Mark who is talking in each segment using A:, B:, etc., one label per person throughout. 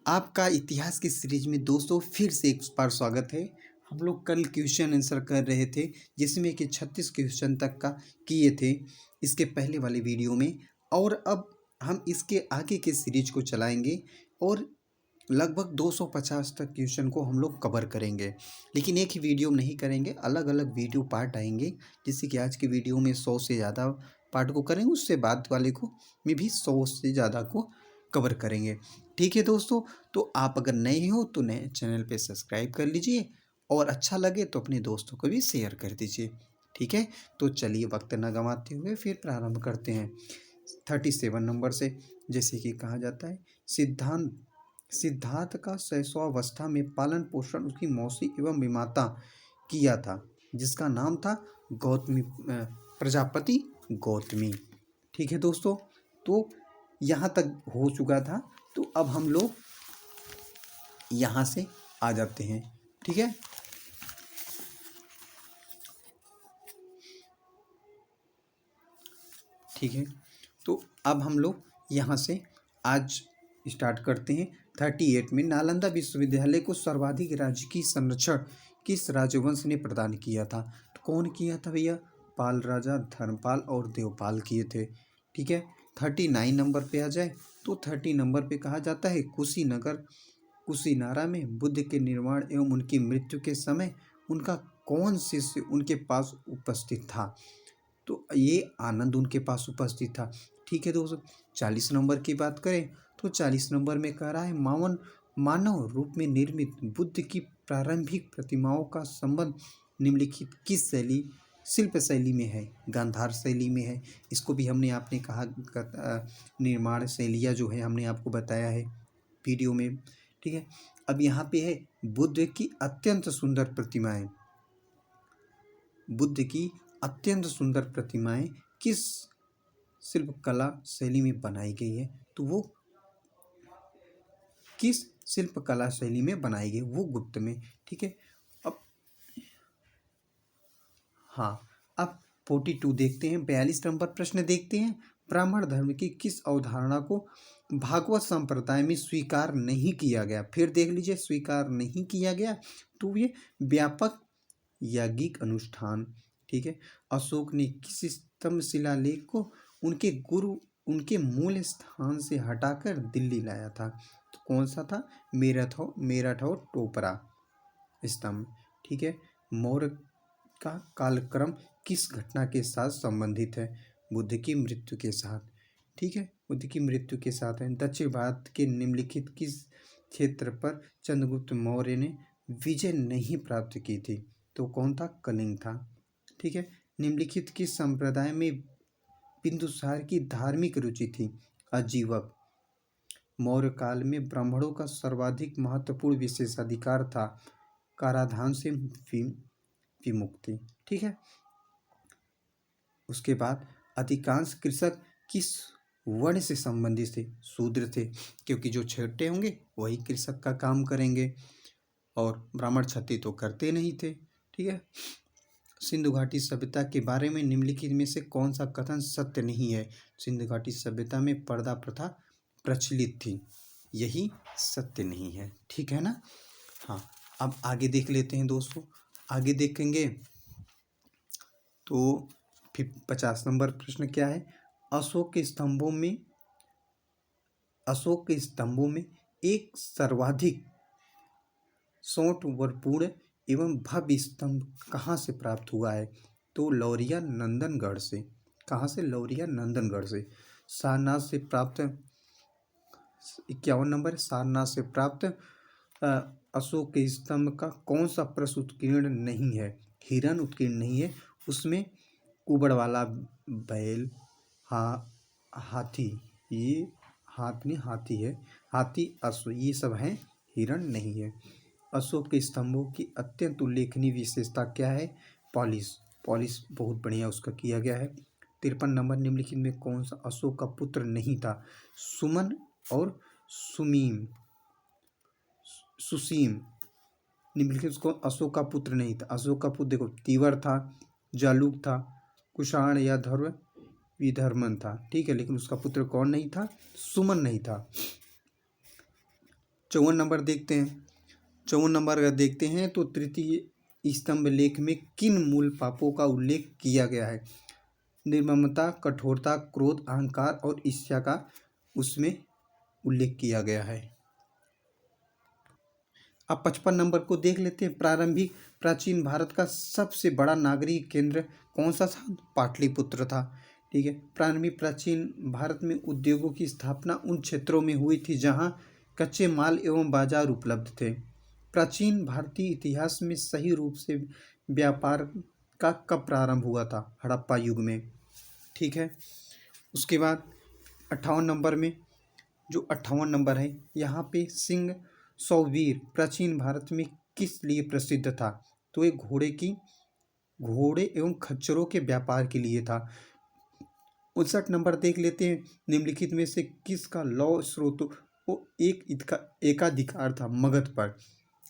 A: आपका इतिहास की सीरीज में दोस्तों फिर से एक बार स्वागत है। हम लोग कल क्वेश्चन आंसर कर रहे थे जिसमें कि 36 क्वेश्चन तक का किए थे इसके पहले वाले वीडियो में। और अब हम इसके आगे के सीरीज को चलाएंगे और लगभग 250 तक क्वेश्चन को हम लोग कवर करेंगे, लेकिन एक ही वीडियो में नहीं करेंगे, अलग अलग वीडियो पार्ट आएंगे। जैसे कि आज के वीडियो में 100 से ज़्यादा पार्ट को करेंगे, उससे बाद वाले को में भी 100 से ज़्यादा को कवर करेंगे। ठीक है दोस्तों, तो आप अगर नए हो तो नए चैनल पे सब्सक्राइब कर लीजिए और अच्छा लगे तो अपने दोस्तों को भी शेयर कर दीजिए। ठीक है, तो चलिए वक्त न गंवाते हुए फिर प्रारंभ करते हैं 37 नंबर से। जैसे कि कहा जाता है, सिद्धार्थ का शैशवावस्था में पालन पोषण उसकी मौसी एवं विमाता किया था, जिसका नाम था गौतमी, प्रजापति गौतमी। ठीक है दोस्तों, तो यहाँ तक हो चुका था। तो अब हम लोग यहाँ से आ जाते हैं। ठीक है, ठीक है, तो अब हम लोग यहाँ से आज स्टार्ट करते हैं। 38 में नालंदा विश्वविद्यालय को सर्वाधिक राजकीय संरक्षण किस राजवंश ने प्रदान किया था? तो कौन किया था भैया? पाल राजा, धर्मपाल और देवपाल किए थे। ठीक है, 39 नंबर पे आ जाए तो 30 नंबर पे कहा जाता है, कुशीनारा में बुद्ध के निर्माण एवं उनकी मृत्यु के समय उनका कौन शिष्य उनके पास उपस्थित था? तो ये आनंद उनके पास उपस्थित था। ठीक है दोस्तों, 40 नंबर की बात करें तो 40 नंबर में कह रहा है, मानव रूप में निर्मित बुद्ध की प्रारंभिक प्रतिमाओं का संबंध निम्नलिखित किस शिल्प शैली में है? गांधार शैली में है। इसको भी हमने आपने कहा निर्माण शैलियाँ जो है हमने आपको बताया है वीडियो में। ठीक है, अब यहाँ पे है बुद्ध की अत्यंत सुंदर प्रतिमाएं। बुद्ध की अत्यंत सुंदर प्रतिमाएं किस शिल्पकला शैली में बनाई गई है? तो वो किस शिल्पकला शैली में बनाई गई? वो गुप्त में। ठीक है, अब हाँ, अब 42 देखते हैं। 42 नंबर प्रश्न देखते हैं, ब्राह्मण धर्म की किस अवधारणा को भागवत संप्रदाय में स्वीकार नहीं किया गया? फिर देख लीजिए, स्वीकार नहीं किया गया तो ये व्यापक याज्ञिक अनुष्ठान। ठीक है, अशोक ने किस स्तंभ शिलालेख को उनके मूल स्थान से हटाकर दिल्ली लाया था? तो कौन सा था? मेरठ और टोपरा स्तंभ। ठीक है, मौर्य का कालक्रम किस घटना के साथ संबंधित है? बुद्ध की मृत्यु के साथ। ठीक है, बुद्ध की मृत्यु के साथ है। दक्षिण भारत के निम्नलिखित किस क्षेत्र पर चंद्रगुप्त मौर्य ने विजय नहीं प्राप्त की थी? तो कौन था? कलिंग था। ठीक है, निम्नलिखित किस संप्रदाय में बिंदुसार की धार्मिक रुचि थी? अजीवक। मौर्य काल में ब्राह्मणों का सर्वाधिक महत्वपूर्ण विशेषाधिकार था कराधान से विमुक्ति। ठीक है, उसके बाद अधिकांश कृषक किस वर्ण से संबंधित थे? शूद्र थे, क्योंकि जो छोटे होंगे वही कृषक का काम करेंगे और ब्राह्मण क्षत्रिय तो करते नहीं थे। ठीक है, सिंधु घाटी सभ्यता के बारे में निम्नलिखित में से कौन सा कथन सत्य नहीं है? सिंधु घाटी सभ्यता में पर्दा प्रथा प्रचलित थी, यही सत्य नहीं है। ठीक है ना? हाँ, अब आगे देख लेते हैं दोस्तों। आगे देखेंगे तो फिर 50 नंबर प्रश्न क्या है? अशोक के स्तंभों में एक सर्वाधिक सौंठवरपूर्ण एवं भव्य स्तंभ कहाँ से प्राप्त हुआ है? तो लौरिया नंदनगढ़ से। कहाँ से? लौरिया नंदनगढ़ से। सारनाथ से प्राप्त 51 नंबर, सारनाथ से प्राप्त अशोक के स्तंभ का कौन सा प्रश्न उत्कीर्ण नहीं है? हिरण उत्कीर्ण नहीं है, उसमें कुबड़ वाला बैल, हाथी, ये हाथी है, हाथी अश्व, ये सब हैं, हिरण नहीं है। अशोक के स्तंभों की अत्यंत उल्लेखनीय विशेषता क्या है? पॉलिश बहुत बढ़िया उसका किया गया है। 53 नंबर, निम्नलिखित में कौन सा अशोक का पुत्र नहीं था? सुमन और सुसीम। निम्नलिखित उसको अशोक का पुत्र नहीं था। अशोक का पुत्र देखो, तीवर था, जालूक था, कुषाण या विधर्मन था। ठीक है, लेकिन उसका पुत्र कौन नहीं था? सुमन नहीं था। 54 नंबर देखते हैं। 54 नंबर अगर देखते हैं तो तृतीय स्तंभ लेख में किन मूल पापों का उल्लेख किया गया है? निर्ममता, कठोरता, क्रोध, अहंकार और ईर्ष्या का उसमें उल्लेख किया गया है। अब 55 नंबर को देख लेते हैं। प्रारंभिक प्राचीन भारत का सबसे बड़ा नागरिक केंद्र कौन सा था? पाटलिपुत्र था। ठीक है। प्रारंभिक प्राचीन भारत में उद्योगों की स्थापना उन क्षेत्रों में हुई थी जहां कच्चे माल एवं बाजार उपलब्ध थे। प्राचीन भारतीय इतिहास में सही रूप से व्यापार का कब प्रारंभ हुआ था? हड़प्पा युग में। ठीक है। उसके बाद 58 नंबर में, जो 58 नंबर है यहाँ पे, सिंह सौवीर प्राचीन भारत में किस लिए प्रसिद्ध था? तो ये घोड़े एवं खच्चरों के व्यापार के लिए था। 59 नंबर देख लेते हैं। निम्नलिखित में से किसका लौ स्रोतों वो एकाधिकार था मगध पर?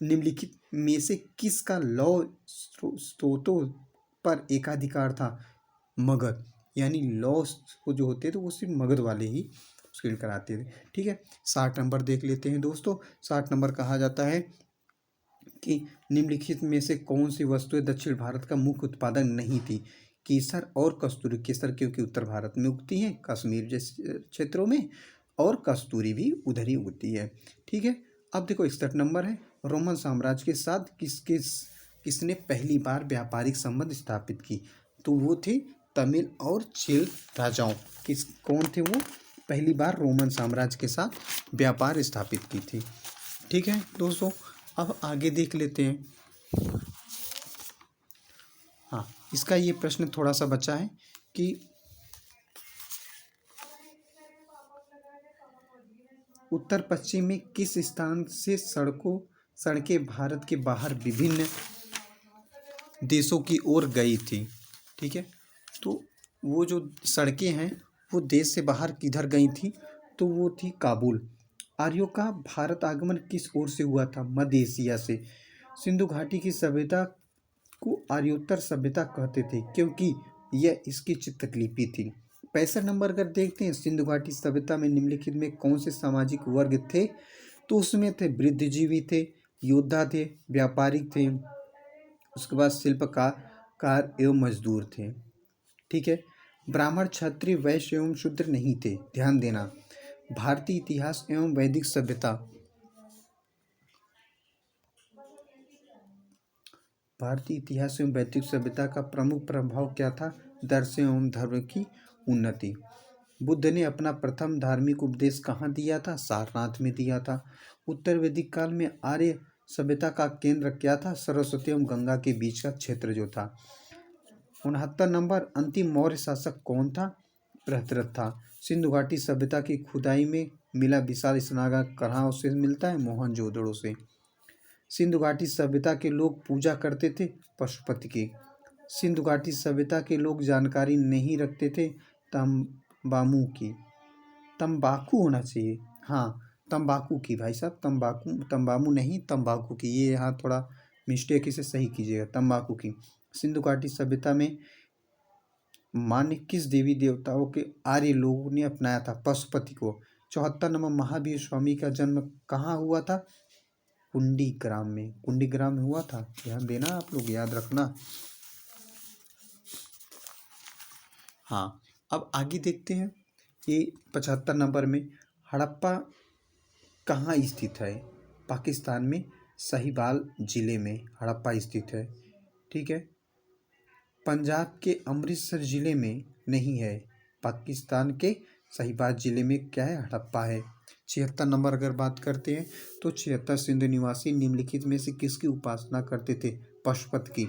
A: निम्नलिखित में से किसका लौ स्रोतों पर एकाधिकार था? मगध। यानी लॉ जो होते थे वो सिर्फ मगध वाले ही उसके कराते थे। ठीक है। 60 नंबर देख लेते हैं दोस्तों। 60 नंबर कहा जाता है कि निम्नलिखित में से कौन सी वस्तुएं दक्षिण भारत का मुख्य उत्पादन नहीं थी? केसर और कस्तूरी। केसर क्योंकि उत्तर भारत में उगती है, कश्मीर जैसे क्षेत्रों में, और कस्तूरी भी उधर ही उगती है। ठीक है। अब देखो 61 नंबर है। रोमन साम्राज्य के साथ किसने पहली बार व्यापारिक संबंध स्थापित की? तो वो थे तमिल और चेल राजाओं। कौन थे वो? पहली बार रोमन साम्राज्य के साथ व्यापार स्थापित की थी। ठीक है दोस्तों। अब आगे देख लेते हैं। हाँ, इसका ये प्रश्न थोड़ा सा बचा है कि उत्तर पश्चिम में किस स्थान से सड़कें भारत के बाहर विभिन्न देशों की ओर गई थी? ठीक है। तो वो जो सड़कें हैं वो देश से बाहर किधर गई थी? तो वो थी काबुल। आर्यों का भारत आगमन किस ओर से हुआ था? मध्य एशिया से। सिंधु घाटी की सभ्यता को आर्योत्तर सभ्यता कहते थे क्योंकि यह इसकी चित्रलिपि थी। 65 नंबर अगर देखते हैं, सिंधु घाटी सभ्यता में निम्नलिखित में कौन से सामाजिक वर्ग थे? तो उसमें थे बुद्धिजीवी थे, योद्धा थे, व्यापारिक थे, उसके बाद शिल्पकार एवं मजदूर थे। ठीक है। ब्राह्मण, क्षत्रिय, वैश्य एवं शूद्र नहीं थे। ध्यान देना। भारतीय इतिहास एवं वैदिक सभ्यता। भारतीय इतिहास एवं वैदिक सभ्यता का प्रमुख प्रभाव क्या था? दर्शन एवं धर्म की उन्नति। बुद्ध ने अपना प्रथम धार्मिक उपदेश कहाँ दिया था? सारनाथ में दिया था। उत्तर वैदिक काल में आर्य सभ्यता का केंद्र क्या था? सरस्वती एवं गंगा के बीच का क्षेत्र जो था। 69 नंबर, अंतिम मौर्य शासक कौन था? बृहद्रथ था। सिंधु घाटी सभ्यता की खुदाई में मिला विशाल स्नानघाट कहाँ से मिलता है? मोहनजोदड़ो से। सिंधु घाटी सभ्यता के लोग पूजा करते थे पशुपति की। सिंधु घाटी सभ्यता के लोग जानकारी नहीं रखते थे तंबाकू की। तंबाकू होना चाहिए, हाँ, तंबाकू की भाई साहब, तंबाकू नहीं, तंबाकू की। ये यहाँ थोड़ा मिस्टेक, इसे सही कीजिएगा, तंबाकू की। सिंधु घाटी सभ्यता में मान्य किस देवी देवताओं के आर्य लोगों ने अपनाया था? पशुपति को। 74 नंबर, महावीर स्वामी का जन्म कहाँ हुआ था? कुंडीग्राम में। कुंडीग्राम में हुआ था। ध्यान देना, आप लोग याद रखना। हाँ, अब आगे देखते हैं। ये 75 नंबर में, हड़प्पा कहाँ स्थित है? पाकिस्तान में साहिवाल जिले में हड़प्पा स्थित है। ठीक है। पंजाब के अमृतसर जिले में नहीं है। पाकिस्तान के साहिवाल जिले में क्या है? हड़प्पा है। 76 नंबर अगर बात करते हैं तो 76 सिंधु निवासी निम्नलिखित में से किसकी उपासना करते थे? पशुपति की।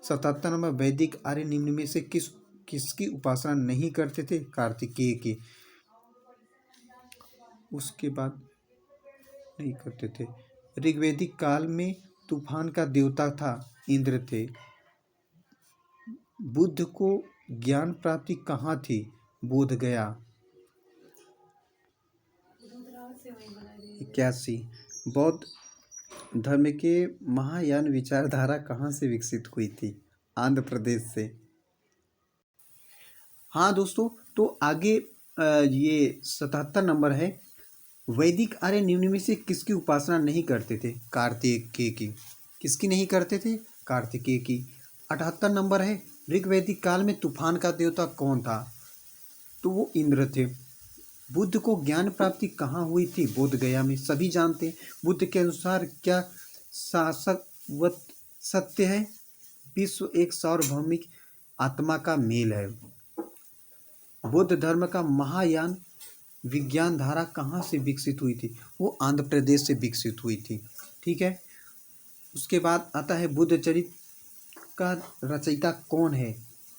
A: 77 नंबर, वैदिक आर्य निम्न में से किसकी उपासना नहीं करते थे? कार्तिकेय की। उसके बाद नहीं करते थे। ऋग्वैदिक काल में तूफान का देवता था इंद्र थे। बुद्ध को ज्ञान प्राप्ति कहाँ थी? बोध गया। 81, बौद्ध धर्म के महायान विचारधारा कहाँ से विकसित हुई थी? आंध्र प्रदेश से। हाँ दोस्तों, तो आगे ये 77 नंबर है। वैदिक आर्य निम्न में से किसकी उपासना नहीं करते थे? कार्तिकेय की। किसकी नहीं करते थे? कार्तिकेय की। 78 नंबर है, ऋग्वैदिक काल में तूफान का देवता कौन था? तो वो इंद्र थे। बुद्ध को ज्ञान प्राप्ति कहाँ हुई थी? बोध गया में, सभी जानते हैं। बुद्ध के अनुसार क्या शाश्वत सत्य है? विश्व एक सार्वभौमिक आत्मा का मेल है। बौद्ध धर्म का महायान विज्ञान धारा कहाँ से विकसित हुई थी? वो आंध्र प्रदेश से विकसित हुई थी। ठीक है। उसके बाद आता है बुद्ध चरित का रचयिता कौन है?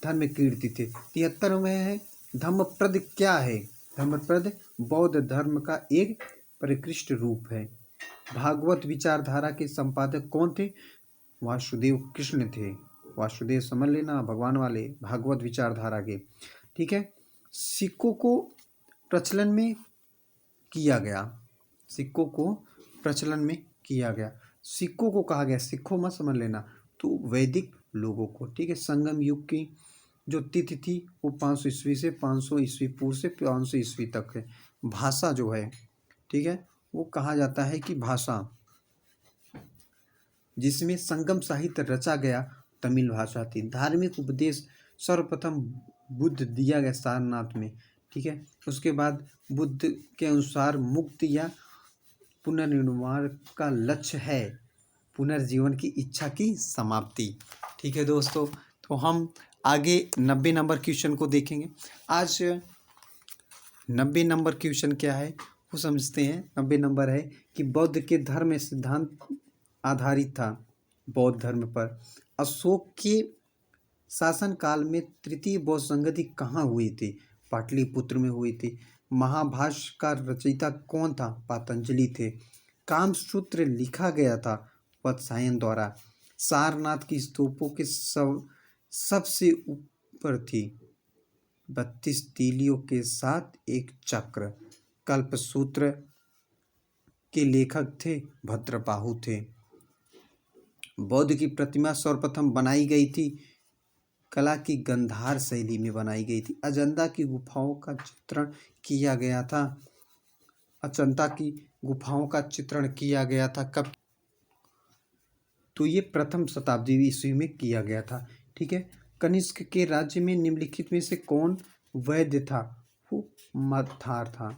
A: धर्मकीर्ति थे। 73 में है धम्मपद क्या है? धम्मपद बौद्ध धर्म का एक परिष्कृत रूप है। भागवत विचारधारा के संपादक कौन थे? वासुदेव कृष्ण थे। वासुदेव समझ लेना, भगवान वाले, भागवत विचारधारा के। ठीक है। सिक्कों को प्रचलन में किया गया। सिक्कों को प्रचलन में किया गया। सिक्कों को कहा गया, सिक्कों मत समझ लेना, तो वैदिक लोगों को। ठीक है। संगम युग की जो तिथि थी वो 500 ईस्वी से 500 ईस्वी पूर्व से 500 ईस्वी तक है। भाषा जो है, ठीक है, वो कहा जाता है कि भाषा जिसमें संगम साहित्य रचा गया तमिल भाषा थी। धार्मिक उपदेश सर्वप्रथम बुद्ध दिया गया सारनाथ में। ठीक है। उसके बाद बुद्ध के अनुसार मुक्ति या पुनर्निर्माण का लक्ष्य है पुनर्जीवन की इच्छा की समाप्ति। ठीक है दोस्तों, तो हम आगे 90 नंबर क्वेश्चन को देखेंगे। आज 90 नंबर क्वेश्चन क्या है वो समझते हैं। 90 नंबर है कि बौद्ध के धर्म सिद्धांत आधारित था बौद्ध धर्म पर। अशोक के शासनकाल में तृतीय बौद्ध संगति कहाँ हुई थी? पाटलिपुत्र में हुई थी। महाभाष्य का रचयिता कौन था? पतंजलि थे। कामसूत्र लिखा गया था वत्सायन द्वारा। सारनाथ की स्तूपों के सबसे ऊपर थी 32 तीलियों के साथ एक चक्र। कल्पसूत्र के लेखक थे भद्रबाहु थे। बौद्ध की प्रतिमा सर्वप्रथम बनाई गई थी कला की गंधार शैली में बनाई गई थी। अजंता की गुफाओं का चित्रण किया गया था। अजंता की गुफाओं का चित्रण किया गया था कब? तो ये प्रथम शताब्दी ईस्वी में किया गया था। ठीक है। कनिष्क के राज्य में निम्नलिखित में से कौन वैद्य था? वो मधार था।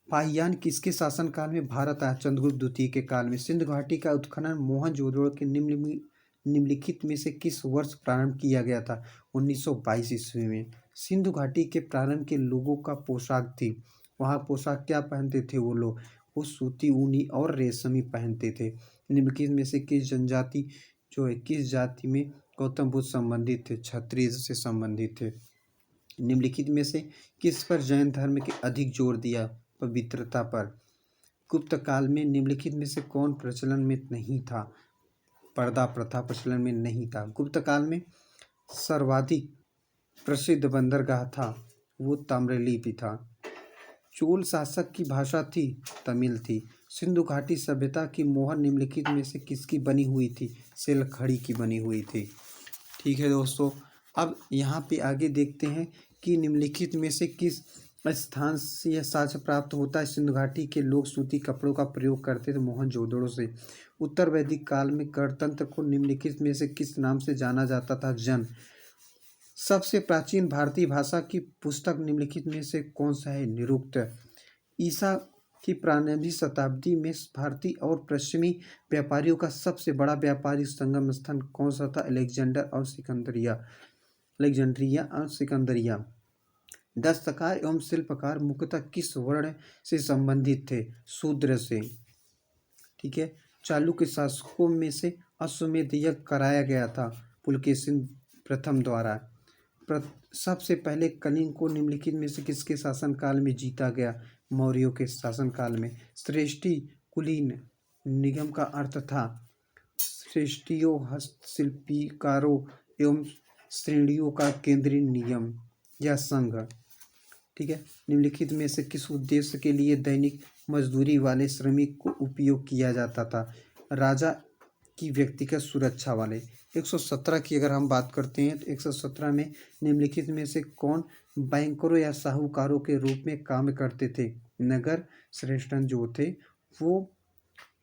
A: पाहियान किसके शासनकाल में भारत आया? चंद्रगुप्त द्वितीय के काल में। सिंधु घाटी का उत्खनन मोहनजोदड़ो के निम्नलिखित में से किस वर्ष प्रारंभ किया गया था? 1922 ईस्वी में। सिंधु घाटी के प्रारंभ के लोगों का पोशाक थी, वहाँ पोशाक क्या पहनते थे वो लोग? वो सूती, ऊनी और रेशमी पहनते थे। निम्नलिखित में से किस जनजाति जो है, किस जाति में गौतम बुद्ध संबंधित थे? क्षत्रिय से संबंधित थे। निम्नलिखित में से किस पर जैन धर्म के अधिक जोर दिया? पवित्रता पर। गुप्त काल में निम्नलिखित में से कौन प्रचलन में नहीं था? पर्दा प्रथा प्रचलन में नहीं था। गुप्त काल में सर्वाधिक प्रसिद्ध बंदरगाह था वो ताम्रलिप्ति था। चोल शासक की भाषा थी तमिल थी। सिंधु घाटी सभ्यता की मोहर निम्नलिखित में से किसकी बनी हुई थी? सेलखड़ी की बनी हुई थी। ठीक है दोस्तों, अब यहाँ पे आगे देखते हैं कि निम्नलिखित में से किस स्थान से यह साक्ष्य प्राप्त होता है? सिंधु घाटी के लोग सूती कपड़ों का प्रयोग करते थे मोहनजोदड़ो से। उत्तर वैदिक काल में गणतंत्र को निम्नलिखित में से किस नाम से जाना जाता था? जन। सबसे प्राचीन भारतीय भाषा की पुस्तक निम्नलिखित में से कौन सा है? निरुक्त। ईसा की प्रारंभिक शताब्दी में भारतीय और पश्चिमी व्यापारियों का सबसे बड़ा व्यापारिक संगम स्थान कौन सा था? अलेक्जेंडर और सिकंदरिया। अलेक्जेंड्रिया और सिकंदरिया। दस्तकार एवं शिल्पकार मुख्यतः किस वर्ण से संबंधित थे? शूद्र से। ठीक है। चालुक्य शासकों में से अश्वमेध यज्ञ कराया गया था पुलकेशिन प्रथम द्वारा। सबसे पहले कलिंग को निम्नलिखित में से किसके शासनकाल में जीता गया? मौर्यों के शासनकाल में। श्रेष्ठी कुलीन निगम का अर्थ था श्रेष्ठियों, हस्तशिल्पकारों एवं श्रेणियों का केंद्रीय निगम या संघ। ठीक है। निम्नलिखित में से किस उद्देश्य के लिए दैनिक मजदूरी वाले श्रमिक को उपयोग किया जाता था? राजा की व्यक्तिगत सुरक्षा वाले। 117 की अगर हम बात करते हैं तो 117 में निम्नलिखित में से कौन बैंकरों या साहूकारों के रूप में काम करते थे? नगर श्रेष्ठन जो थे वो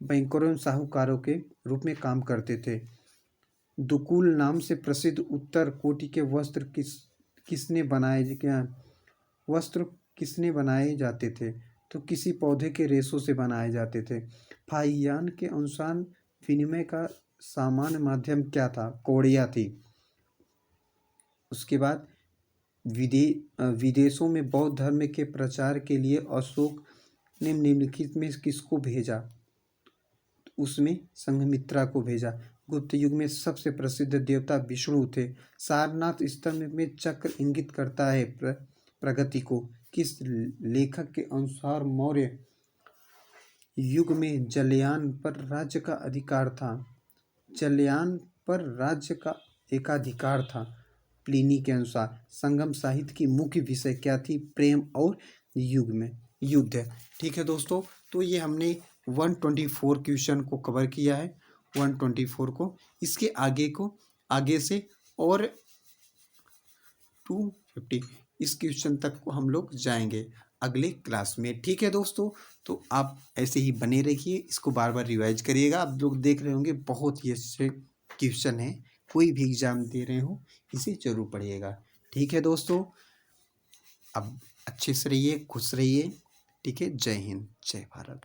A: बैंकरों एवं साहूकारों के रूप में काम करते थे। दुकुल नाम से प्रसिद्ध उत्तर कोटि के वस्त्र किसने बनाए जाते थे? तो किसी पौधे के रेशों से बनाए जाते थे। फाहियान के अनुसार विनिमय का सामान्य माध्यम क्या था? कौड़ियाँ थी। उसके बाद विदेशों में बौद्ध धर्म के प्रचार के लिए अशोक ने निम्नलिखित में किसको भेजा? उसमें संघमित्रा को भेजा। गुप्त युग में सबसे प्रसिद्ध देवता विष्णु थे। सारनाथ स्तंभ में चक्र इंगित करता है प्रगति को। किस लेखक के अनुसार मौर्य युग में जलयान पर राज्य का अधिकार था? जलयान पर राज्य का एकाधिकार था। प्लिनी के अनुसार संगम साहित्य की मुख्य विषय क्या थी? प्रेम और युद्ध। ठीक है दोस्तों, तो ये हमने 124 क्वेश्चन को कवर किया है। 124 को, इसके आगे से और 250 इस क्वेश्चन तक को हम लोग जाएंगे अगले क्लास में। ठीक है दोस्तों, तो आप ऐसे ही बने रहिए, इसको बार बार रिवाइज करिएगा। आप लोग देख रहे होंगे बहुत ही अच्छे क्वेश्चन हैं, कोई भी एग्जाम दे रहे हो इसे जरूर पढ़िएगा। ठीक है दोस्तों, अब अच्छे से रहिए, खुश रहिए। ठीक है, जय हिंद, जय भारत।